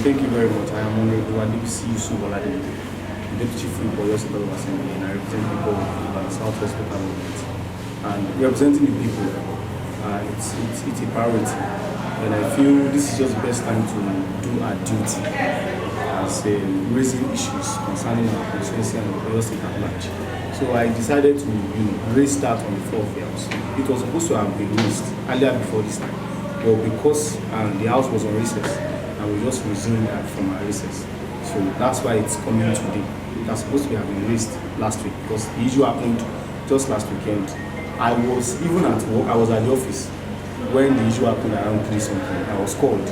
Thank you very much. I am Honorable SUMAL, the Deputy Free for Your State Assembly, and I represent people of the Southwest Local Government. And representing the people, it's a priority. And I feel this is just the best time to do our duty as raising issues concerning our constituency and the state at large. So I decided to raise that on the floor of the House. It was supposed to have been raised earlier before this time, but because the House was on recess, and we just resumed from our recess. So that's why it's coming today. It was supposed to have been raised last week because the issue happened just last weekend. I was even at work, I was at the office when the issue happened around 3 something. I was called.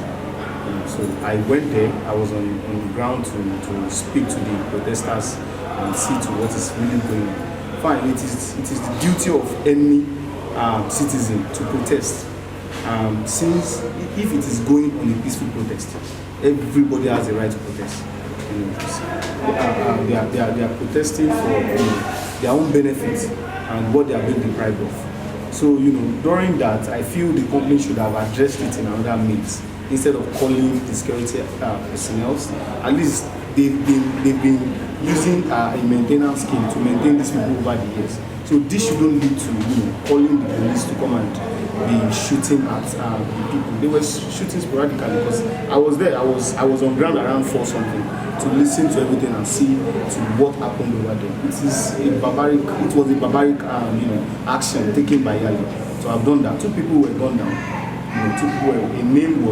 So I went there, I was on the ground to speak to the protesters and see to what is really going on. Fine, it is the duty of any citizen to protest. Since if it is going on a peaceful protest, everybody has the right to protest. They are protesting for their own benefits and what they are being deprived of. So during that, I feel the company should have addressed it in another means instead of calling the security personnel. At least they've been using a maintenance scheme to maintain these people over the years. So this shouldn't lead to calling the police to come and be shooting at the people. They were shooting sporadically because I was there. I was on ground around 4 something to listen to everything and see to what happened over there. It was a barbaric action taken by Yali. So I've done that. 2 people were gunned down. 2 people were, a name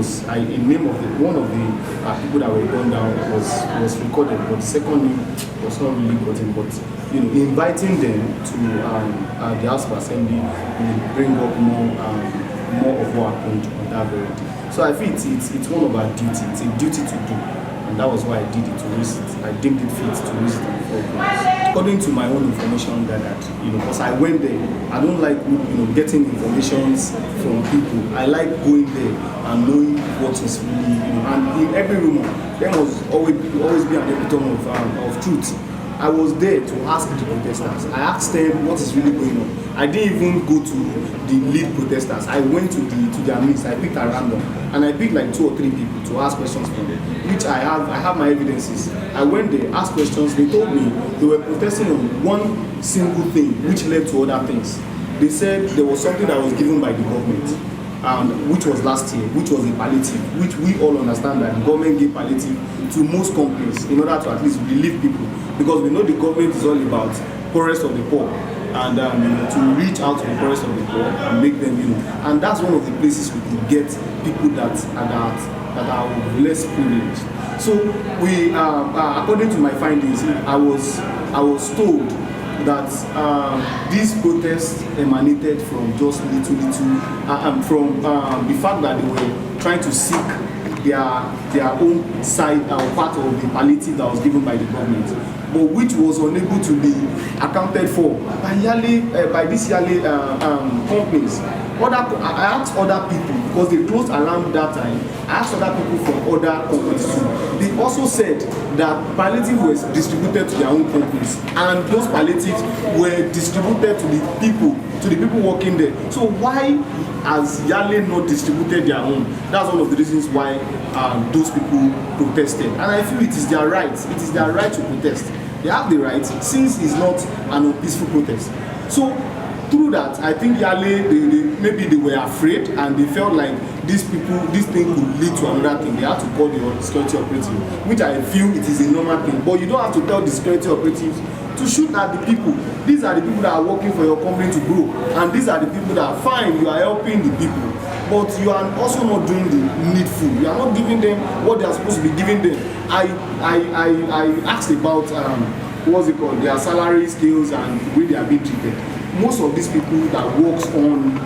of one of the people that were gunned down was recorded, but the second name was not really gotten. But inviting them to the House of Assembly will bring up more of what happened on that very day. So I feel it's one of our duties. It's a duty to do, and that was why I did it, to raise it. I deemed it fit to raise it on the floor. According to my own information gathered, because I went there, I don't like getting informations from people. I like going there and knowing what is really and in every room there must always be an epitome of truth. I was there to ask the protesters. I asked them what is really going on. I didn't even go to the lead protesters. I went to their midst. I picked at random, and I picked like 2 or 3 people to ask questions from them, which I have my evidences. I went there, asked questions. They told me they were protesting on one single thing, which led to other things. They said there was something that was given by the government, which was last year, which was a palliative, which we all understand that the government gave palliative to most companies in order to at least relieve people, because we know the government is all about poorest of the poor, and to reach out to the poorest of the poor and make them, and that's one of the places we can get people that are less privileged. So we, according to my findings, I was told that these protests emanated from just little from the fact that they were trying to seek their own side part of the palliative that was given by the government, but which was unable to be accounted for by these Yali companies. I asked other people, because they closed around that time. I asked other people from other companies too. They also said that palliative was distributed to their own companies, and those palliatives were distributed to the people working there. So why has Yale not distributed their own? That's one of the reasons why those people protested. And I feel it is their right. It is their right to protest. They have the right, since it's not an unpeaceful protest. So through that, I think Yale, maybe they were afraid, and they felt like this thing could lead to another thing. They had to call the security operative, which I feel it is a normal thing. But you don't have to tell the security operatives to shoot at the people. These are the people that are working for your company to grow, and these are the people that are fine. You are helping the people, but you are also not doing the needful. You are not giving them what they are supposed to be giving them. I asked about what's it called, their salary scales and the way they are being treated. Most of these people that works on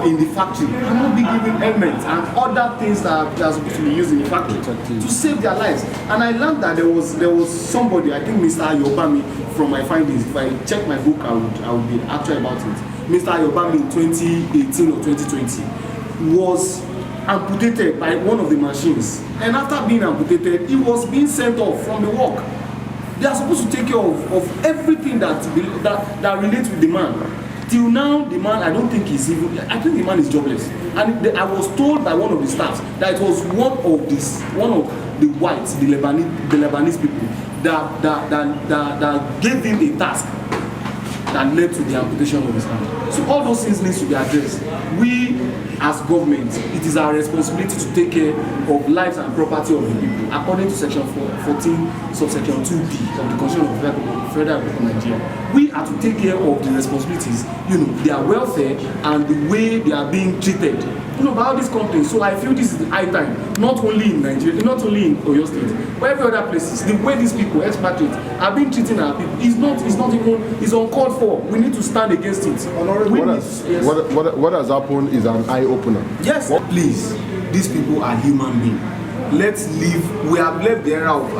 in the factory are not being given helmets and other things that they are supposed to be used in the factory to save their lives. And I learned that there was somebody, I think Mr. Ayobami, from my findings, if I check my book, I would be actual about it. Mr. Ayobami in 2018 or 2020 was amputated by one of the machines, and after being amputated, he was being sent off from the work. They are supposed to take care of everything that relates with the man. Till now, the man, I don't think he's even, I think the man is jobless. And I was told by one of the staffs that it was one of the whites, the Lebanese people that gave him a task that led to the amputation of his hand. So all those things need to be addressed. We, as government, it is our responsibility to take care of lives and property of the people, according to Section 14, subsection 2B of the Constitution of the Federal Republic of Nigeria. We are to take care of the responsibilities, their welfare and the way they are being treated, by all these companies. So I feel this is the high time, not only in Nigeria, not only in Oyo State, but every other places. The way these people, expatriates, are being treating our people is uncalled for. We need to stand against it. What has happened is an eye-opener. Yes, please. These people are human beings. Let's live. We have left the era of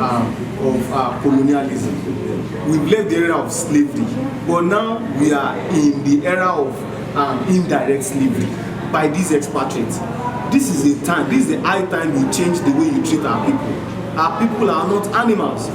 colonialism. We've left the era of slavery. But now we are in the era of indirect slavery by these expatriates. This is the time. This is the high time we change the way you treat our people. Our people are not animals.